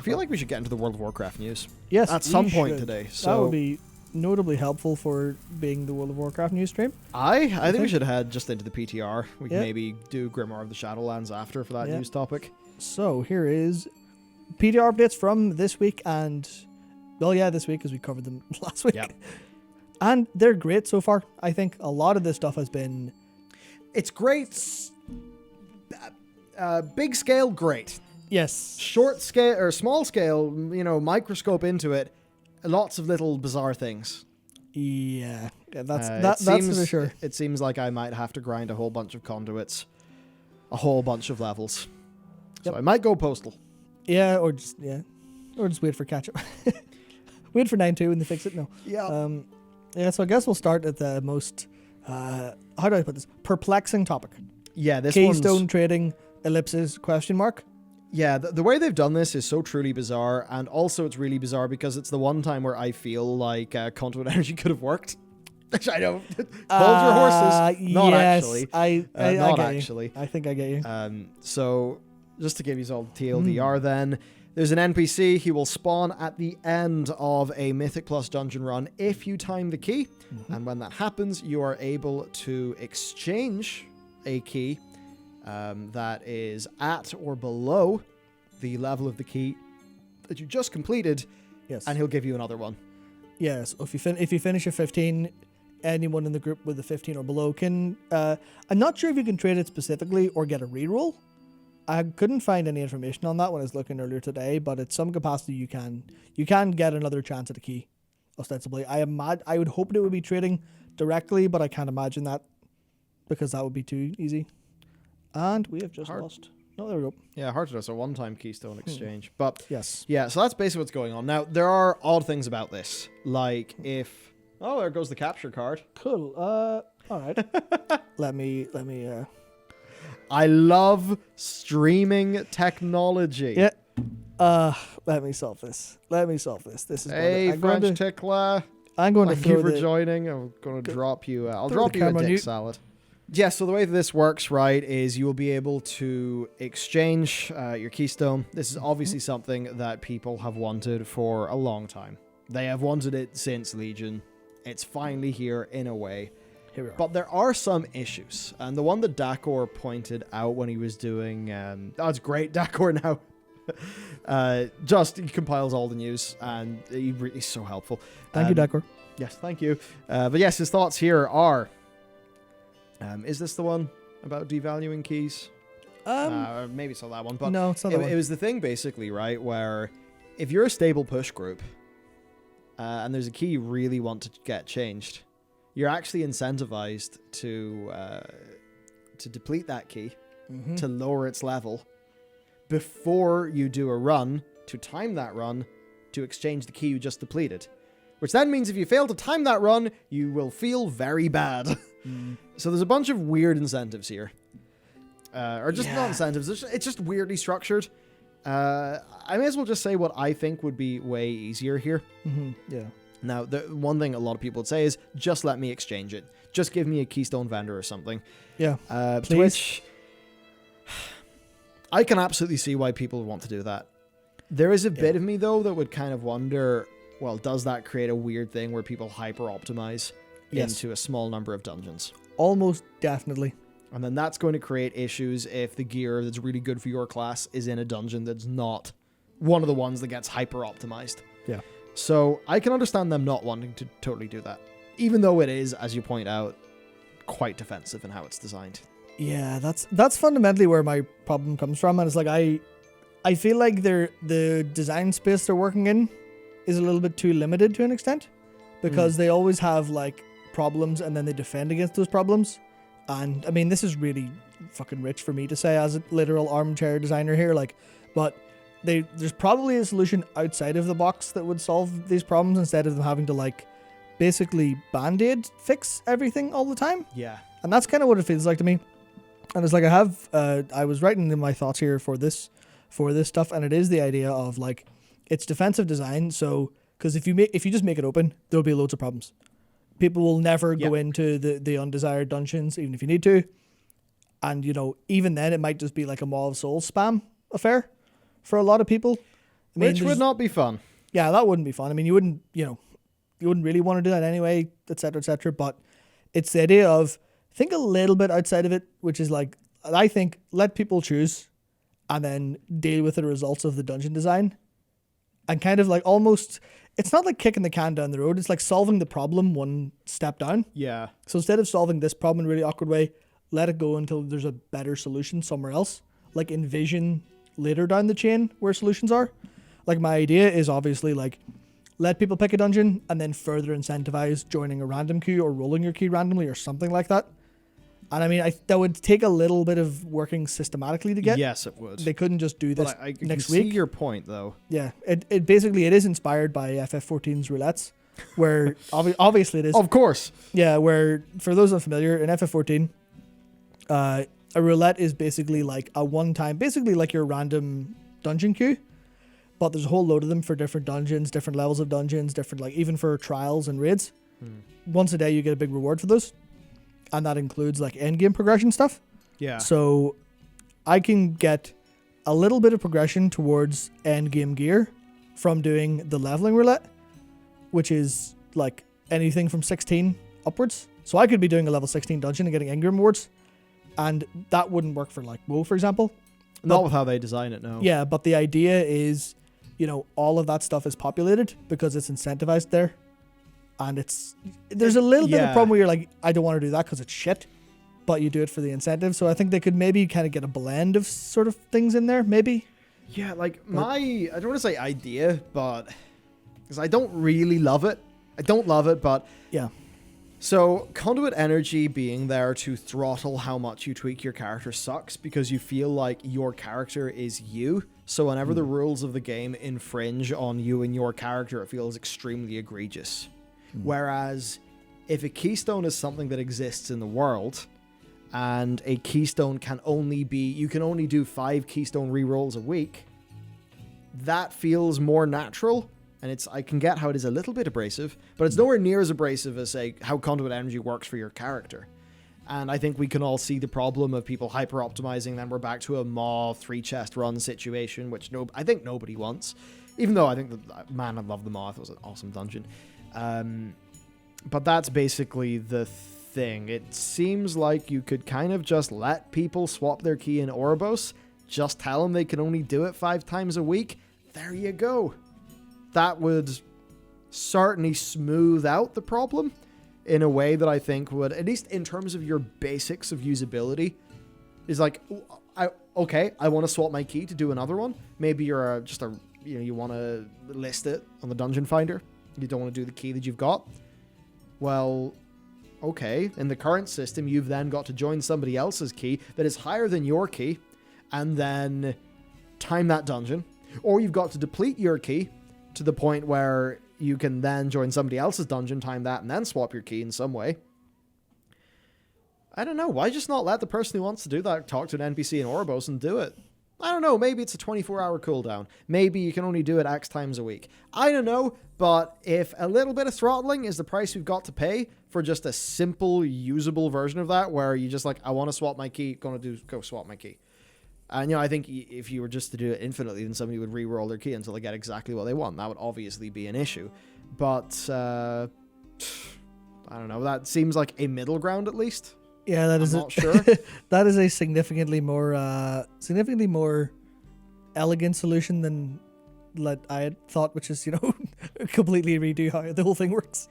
feel like we should get into the World of Warcraft news. Yes, at some point today. So that would be notably helpful for being the World of Warcraft news stream. I think we should head just into the PTR. We can Yeah. maybe do Grimoire of the Shadowlands after for that Yeah. news topic. So here is PTR updates from this week and, well, yeah, this week because we covered them last week. Yep. And they're great so far. I think a lot of this stuff has been... It's great. Big scale, great. Yes. Short scale or small scale, microscope into it. Lots of little bizarre things. Yeah, that's seems, for sure. It seems like I might have to grind a whole bunch of conduits, a whole bunch of levels. Yep. So I might go postal. Yeah, or just wait for catch up. Wait for 9.2 when they fix it. No. Yeah. So I guess we'll start at the most how do I put this, perplexing topic. Yeah, this Keystone trading ellipsis ? Yeah, the way they've done this is so truly bizarre, and also it's really bizarre because it's the one time where I feel like conduit energy could have worked. Which I know. Hold your horses. Not yes, actually. I not get actually. You. I think I get you. So, just to give you all TLDR then, there's an NPC. He will spawn at the end of a Mythic Plus dungeon run if you time the key. And when that happens, you are able to exchange a key that is at or below the level of the key that you just completed. Yes. And he'll give you another one. Yes. If you finish a 15, anyone in the group with a 15 or below can... I'm not sure if you can trade it specifically or get a reroll. I couldn't find any information on that when I was looking earlier today, but at some capacity you can get another chance at a key, ostensibly. I would hope it would be trading directly, but I can't imagine that because that would be too easy. And we have just lost. No, there we go. Yeah, hard to do. It's a one-time Keystone exchange. But yes. Yeah, so that's basically what's going on. Now, there are odd things about this. Like if... Oh, there goes the capture card. Cool. All right. let me I love streaming technology. Yeah. Let me solve this. This is Hey, French tickler. I'm going to Thank you throw for joining. I'm going to drop you. I'll throw drop the you a camera on dick you. salad. Yeah, so the way that this works, right, is you will be able to exchange your Keystone. This is obviously something that people have wanted for a long time. They have wanted it since Legion. It's finally here in a way. Here we are. But there are some issues. And the one that Dakor pointed out when he was doing... it's great, Dakor now. He compiles all the news, and he's so helpful. Thank you, Dakor. Yes, thank you. But yes, his thoughts here are... is this the one about devaluing keys? Maybe it's not that one. But no, it's not that one. It was the thing, basically, right, where if you're a stable push group, and there's a key you really want to get changed, you're actually incentivized to deplete that key, to lower its level, before you do a run, to time that run, to exchange the key you just depleted. Which then means if you fail to time that run, you will feel very bad. So there's a bunch of weird incentives here. Not incentives, it's just weirdly structured. I may as well just say what I think would be way easier here. Yeah. Now, the one thing a lot of people would say is, just let me exchange it. Just give me a Keystone vendor or something. Yeah. To which I can absolutely see why people would want to do that. There is a bit of me, though, that would kind of wonder, well, does that create a weird thing where people hyper-optimize into a small number of dungeons? Almost definitely. And then that's going to create issues if the gear that's really good for your class is in a dungeon that's not one of the ones that gets hyper-optimized. Yeah. So I can understand them not wanting to totally do that. Even though it is, as you point out, quite defensive in how it's designed. Yeah, that's fundamentally where my problem comes from. And it's like, I feel like the design space they're working in is a little bit too limited to an extent. Because they always have, like, problems and then they defend against those problems. And, I mean, this is really fucking rich for me to say as a literal armchair designer here. Like, but... There's probably a solution outside of the box that would solve these problems instead of them having to, like, basically band-aid fix everything all the time. Yeah. And that's kind of what it feels like to me. And it's like I was writing in my thoughts here for this stuff, and it is the idea of, like, it's defensive design. So because if you just make it open, there'll be loads of problems. People will never go into the undesired dungeons, even if you need to. And, even then, it might just be like a Maw of Souls spam affair for a lot of people. I mean, Which would not be fun. Yeah, that wouldn't be fun. I mean, you wouldn't really want to do that anyway, etc., etc. But it's the idea of think a little bit outside of it, which is like, I think, let people choose and then deal with the results of the dungeon design. And kind of like almost, it's not like kicking the can down the road. It's like solving the problem one step down. Yeah. So instead of solving this problem in a really awkward way, let it go until there's a better solution somewhere else. Like envision later down the chain where solutions are. Like my idea is obviously like, let people pick a dungeon and then further incentivize joining a random queue or rolling your key randomly or something like that. And I mean, that would take a little bit of working systematically to get. Yes, it would. They couldn't just do this But I next can week. see your point, though. Yeah, it basically it is inspired by FF14's roulettes, where obviously it is. Of course. Yeah, where for those unfamiliar, in FF14, a roulette is basically like a one-time, basically like your random dungeon queue, but there's a whole load of them for different dungeons, different levels of dungeons, different like even for trials and raids. Once a day, you get a big reward for those, and that includes like end game progression stuff. Yeah. So I can get a little bit of progression towards end game gear from doing the leveling roulette, which is like anything from 16 upwards. So I could be doing a level 16 dungeon and getting end game rewards, and that wouldn't work for like WoW, for example. Not with how they design it, no. Yeah, but the idea is, all of that stuff is populated because it's incentivized there. And there's a little bit of a problem where you're like, I don't want to do that because it's shit, but you do it for the incentive. So I think they could maybe kind of get a blend of sort of things in there, maybe. Yeah, like I don't want to say idea, but because I don't really love it. I don't love it, but yeah. So conduit energy being there to throttle how much you tweak your character sucks because you feel like your character is you. So whenever the rules of the game infringe on you and your character, it feels extremely egregious. Whereas if a keystone is something that exists in the world and a keystone you can only do 5 keystone rerolls a week, that feels more natural. And I can get how it is a little bit abrasive, but it's nowhere near as abrasive as, say, how conduit energy works for your character. And I think we can all see the problem of people hyper-optimizing, then we're back to a Maw 3-chest run situation, which I think nobody wants. Even though I think, I love the Maw. It was an awesome dungeon. But that's basically the thing. It seems like you could kind of just let people swap their key in Ouroboros, just tell them they can only do it 5 times a week. There you go. That would certainly smooth out the problem in a way that I think would, at least in terms of your basics of usability, is like, I want to swap my key to do another one. Maybe you're you want to list it on the Dungeon Finder. You don't want to do the key that you've got. Well, okay, in the current system, you've then got to join somebody else's key that is higher than your key and then time that dungeon. Or you've got to deplete your key to the point where you can then join somebody else's dungeon, time that, and then swap your key in some way. I don't know. Why just not let the person who wants to do that talk to an NPC in Ouroboros and do it? I don't know. Maybe it's a 24-hour cooldown. Maybe you can only do it X times a week. I don't know. But if a little bit of throttling is the price we've got to pay for just a simple, usable version of that, where you just like, I want to swap my key, go swap my key. And, I think if you were just to do it infinitely, then somebody would re-roll their key until they get exactly what they want. That would obviously be an issue. But, I don't know. That seems like a middle ground, at least. Yeah, I'm not sure. That is a significantly more elegant solution than I had thought, which is, completely redo how the whole thing works.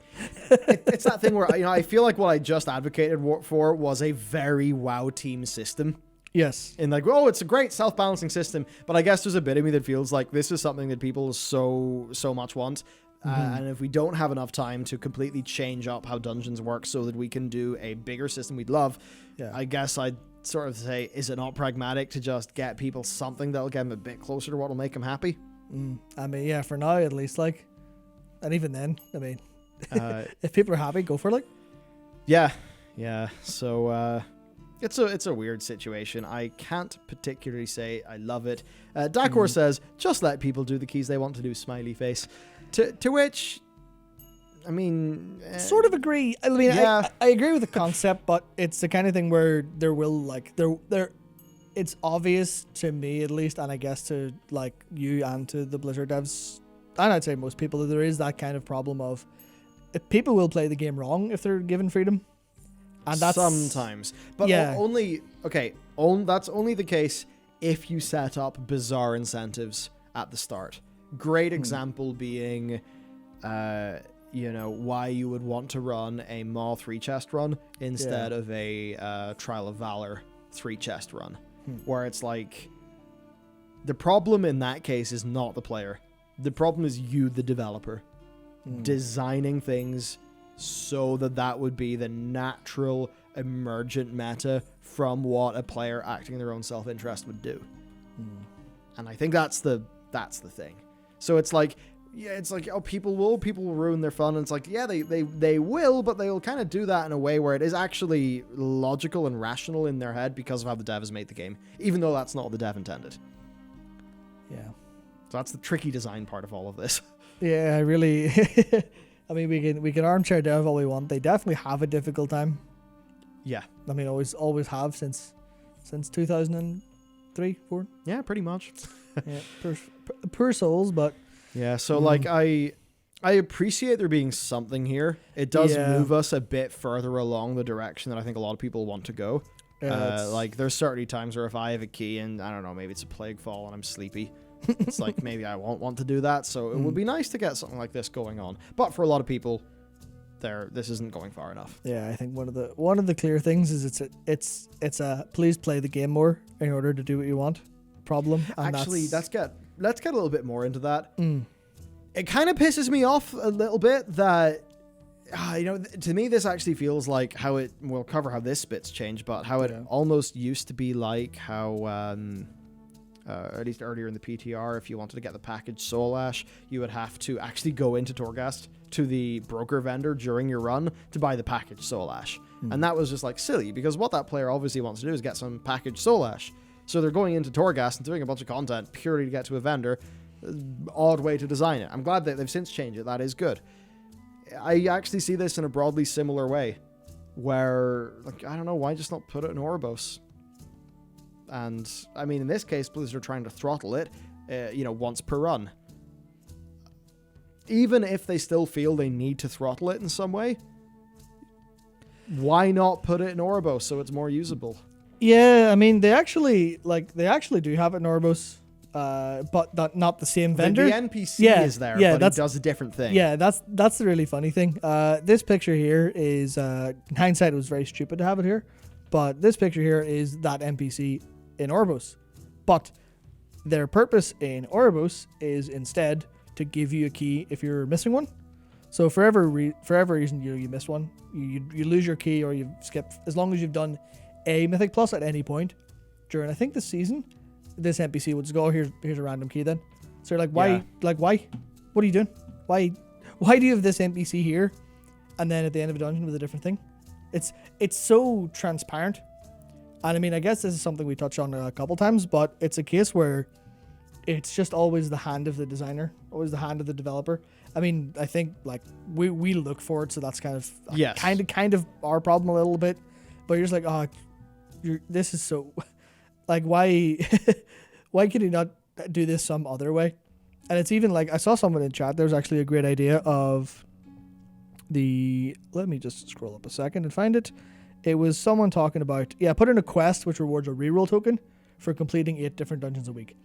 It's that thing where, I feel like what I just advocated for was a very WoW team system. Yes. And like, it's a great self-balancing system, but I guess there's a bit of me that feels like this is something that people so much want. And if we don't have enough time to completely change up how dungeons work so that we can do a bigger system we'd love, I guess I'd sort of say, is it not pragmatic to just get people something that'll get them a bit closer to what will make them happy? I mean, yeah, for now at least, like, and even then, I mean, if people are happy, go for it, like. Yeah. So, it's a weird situation. I can't particularly say I love it. Dakor says, just let people do the keys they want to do, smiley face. To which, I mean... sort of agree. I mean, I agree with the concept, but it's the kind of thing where there will, like, there it's obvious to me at least, and I guess to like you and to the Blizzard devs, and I'd say most people, that there is that kind of problem of people will play the game wrong if they're given freedom. And that's sometimes, but yeah. That's only the case if you set up bizarre incentives at the start. Great example being, why you would want to run a Maw 3 chest run instead of a Trial of Valor 3 chest run, where it's like the problem in that case is not the player. The problem is you, the developer, designing things so that would be the natural emergent meta from what a player acting in their own self-interest would do. And I think that's the thing. So it's like, people will ruin their fun, and it's like, they will, but they'll kind of do that in a way where it is actually logical and rational in their head because of how the dev has made the game, even though that's not what the dev intended. Yeah. So that's the tricky design part of all of this. Yeah, I really I mean, we can armchair dev all we want. They definitely have a difficult time. Yeah. I mean, always have since 2003, 4. Yeah, pretty much. Yeah, poor souls, but yeah. So like, I appreciate there being something here. It does move us a bit further along the direction that I think a lot of people want to go. Like, there's certainly times where if I have a key and I don't know, maybe it's a plague fall and I'm sleepy, it's like maybe I won't want to do that. So it would be nice to get something like this going on. But for a lot of people, this isn't going far enough. Yeah, I think one of the clear things is it's a please play the game more in order to do what you want problem. And actually, let's get a little bit more into that. It kind of pisses me off a little bit that to me this actually feels like how we'll cover how this bit's changed, but how it almost used to be like how at least earlier in the PTR, if you wanted to get the package Soul Ash, you would have to actually go into Torghast to the broker vendor during your run to buy the package Soul Ash. And that was just like silly, because what that player obviously wants to do is get some package Soul Ash. So they're going into Torghast and doing a bunch of content purely to get to a vendor. Odd way to design it. I'm glad that they've since changed it. That is good. I actually see this in a broadly similar way, where, like, I don't know, why just not put it in Oribos? And, I mean, in this case, Blizzard are trying to throttle it, once per run. Even if they still feel they need to throttle it in some way, why not put it in Oribos so it's more usable? Yeah, I mean, they actually do have it in Oribos, but not the same vendor. The NPC is there, but it does a different thing. Yeah, that's the really funny thing. This picture here is, in hindsight, it was very stupid to have it here, but this picture here is that NPC in Oribos. But their purpose in Oribos is instead to give you a key if you're missing one. So for every reason you miss one, you lose your key or you skip, as long as you've done a Mythic Plus at any point during, I think, the season, this NPC would just go, oh, here's a random key then. So you're like, why? Yeah. Like, why? What are you doing? Why do you have this NPC here, and then at the end of a dungeon with a different thing? It's so transparent. And I mean, I guess this is something we touched on a couple times, but it's a case where it's just always the hand of the designer, always the hand of the developer. I mean, I think like we look for it, so that's kind of our problem a little bit. But you're just like, oh, this is so, like, why can you not do this some other way? And it's even like, I saw someone in chat, there was actually a great idea of let me just scroll up a second and find it. It was someone talking about, put in a quest which rewards a reroll token for completing 8 different dungeons a week.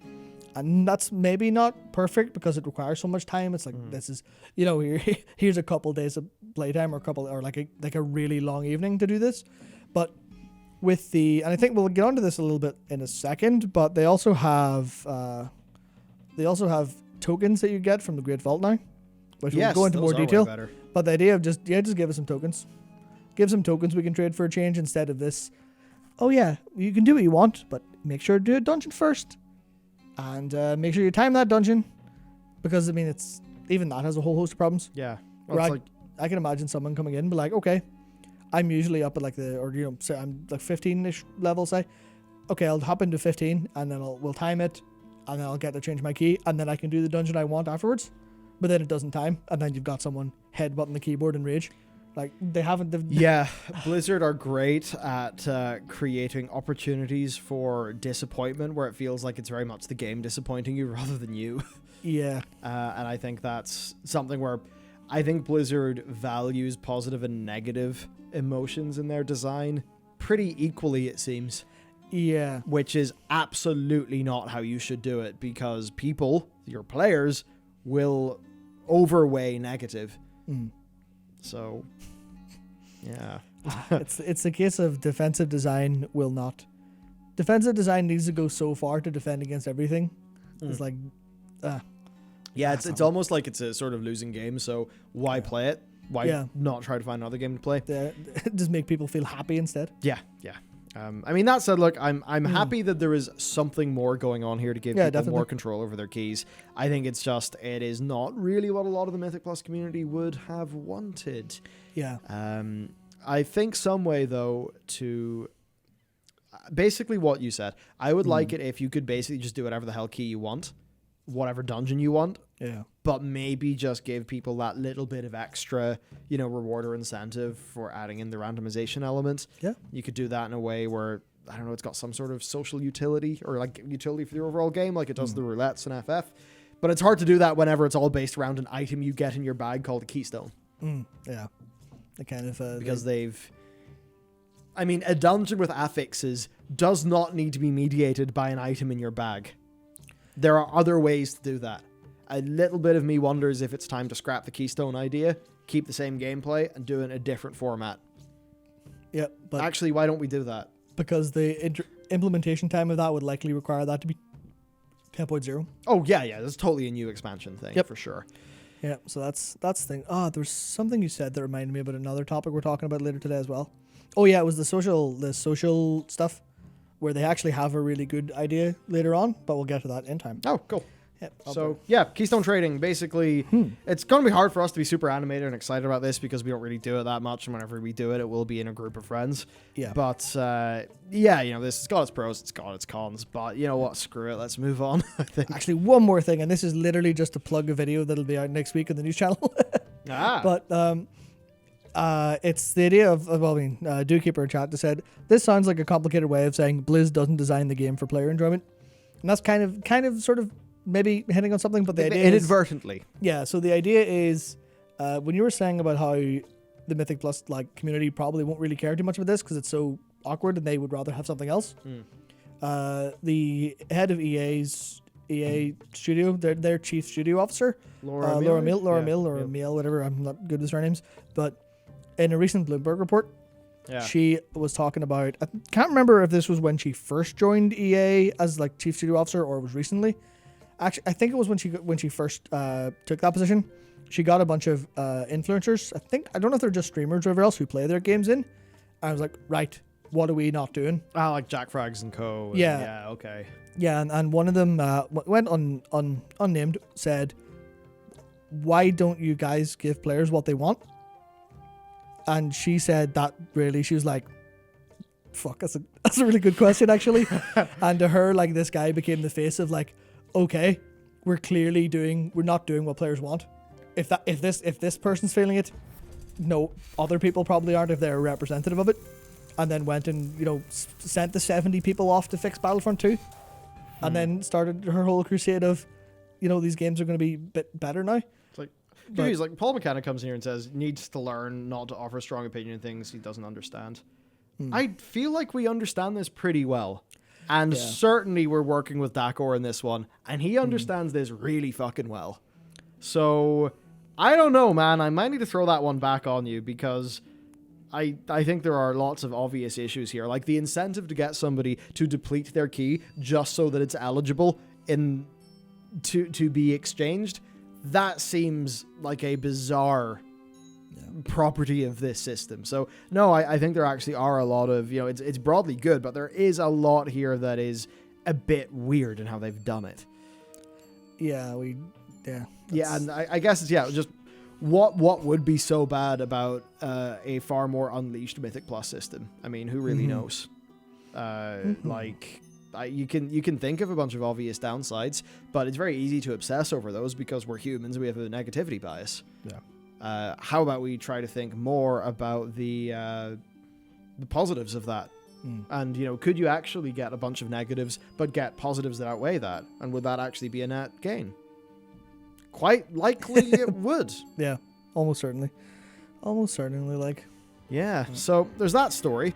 And that's maybe not perfect because it requires so much time. It's like, this is, here's a couple days of playtime or like a really long evening to do this. But and I think we'll get onto this a little bit in a second, but they also have tokens that you get from the Great Vault now, which we'll go into more detail. But the idea of just give us some tokens. Give some tokens we can trade for a change instead of this. Oh yeah, you can do what you want, but make sure to do a dungeon first. And make sure you time that dungeon, because I mean, it's even that has a whole host of problems. Yeah, well, I can imagine someone coming in and be like, okay, I'm usually up at say I'm like 15ish level, say, okay, I'll hop into 15 and then we'll time it, and then I'll get to change my key, and then I can do the dungeon I want afterwards. But then it doesn't time, and then you've got someone headbutting the keyboard in rage. Like they haven't. Yeah, Blizzard are great at creating opportunities for disappointment where it feels like it's very much the game disappointing you rather than you. Yeah. And I think that's something where I think Blizzard values positive and negative emotions in their design pretty equally, it seems. Yeah. Which is absolutely not how you should do it, because people, your players, will overweigh negative. So, yeah. It's a case of defensive design will not. Defensive design needs to go so far to defend against everything. It's like, yeah, it's almost like it's a sort of losing game. So why play it? Why not try to find another game to play? Just make people feel happy instead. Yeah. I mean, that said, look, I'm happy that there is something more going on here to give people more control over their keys. I think it is not really what a lot of the Mythic Plus community would have wanted. Yeah. I think some way, though, to basically what you said, I would like it if you could basically just do whatever the hell key you want, whatever dungeon you want. Yeah. But maybe just give people that little bit of extra, reward or incentive for adding in the randomization element. Yeah. You could do that in a way where, I don't know, it's got some sort of social utility or like utility for the overall game, like it does the roulettes and FF. But it's hard to do that whenever it's all based around an item you get in your bag called a Keystone. Yeah. The kind of because a dungeon with affixes does not need to be mediated by an item in your bag. There are other ways to do that. A little bit of me wonders if it's time to scrap the Keystone idea, keep the same gameplay, and do it in a different format. Yeah, but actually, why don't we do that? Because the implementation time of that would likely require that to be 10.0. Oh yeah, that's totally a new expansion thing for sure. Yeah, so that's the thing. There's something you said that reminded me about another topic we're talking about later today as well. Oh yeah, it was the social stuff, where they actually have a really good idea later on, but we'll get to that in time. Oh, cool. Yep, Keystone trading, basically, it's going to be hard for us to be super animated and excited about this because we don't really do it that much, and whenever we do it, it will be in a group of friends. Yeah. But, this has got its pros, it's got its cons, but you know what, screw it, let's move on, I think. Actually, one more thing, and this is literally just to plug a video that'll be out next week on the news channel. But, it's the idea of, Dewkeeper in chat said, this sounds like a complicated way of saying Blizz doesn't design the game for player enjoyment. And that's kind of sort of maybe hitting on something, but the idea inadvertently. So the idea is, when you were saying about how the Mythic Plus community probably won't really care too much about this because it's so awkward and they would rather have something else. The head of EA studio, their chief studio officer, Laura Mill, whatever, I'm not good with surnames, but in a recent Bloomberg report, she was talking about, I can't remember if this was when she first joined EA as chief studio officer or it was recently. Actually, I think it was when she first took that position. She got a bunch of influencers. I don't know if they're just streamers or whatever else who play their games in. I was like, right, what are we not doing? Like Jack Frags and Co. Yeah, okay. Yeah, and one of them went unnamed, said, why don't you guys give players what they want? And she said that really, she was like, fuck, that's a really good question actually. And to her, this guy became the face of okay, we're not doing what players want. If this person's feeling it, no, other people probably aren't if they're a representative of it. And then went and sent the 70 people off to fix Battlefront 2, and then started her whole crusade of, these games are going to be a bit better now. It's Paul McKenna comes here and says needs to learn not to offer strong opinion in things he doesn't understand. I feel like we understand this pretty well. And certainly we're working with Dakor in this one, and he understands this really fucking well. So, I don't know, man. I might need to throw that one back on you, because I think there are lots of obvious issues here. Like the incentive to get somebody to deplete their key just so that it's eligible to be exchanged, that seems like a bizarre property of this system. So no, I think there actually are a lot of, it's broadly good, but there is a lot here that is a bit weird in how they've done it. And I guess it's just what would be so bad about a far more unleashed Mythic Plus system? I mean, who really knows? You can think of a bunch of obvious downsides, but it's very easy to obsess over those because we're humans. We have a negativity bias. how about we try to think more about the positives of that? And, could you actually get a bunch of negatives, but get positives that outweigh that? And would that actually be a net gain? Quite likely it would. Yeah, almost certainly. Almost certainly, like. Yeah, so there's that story.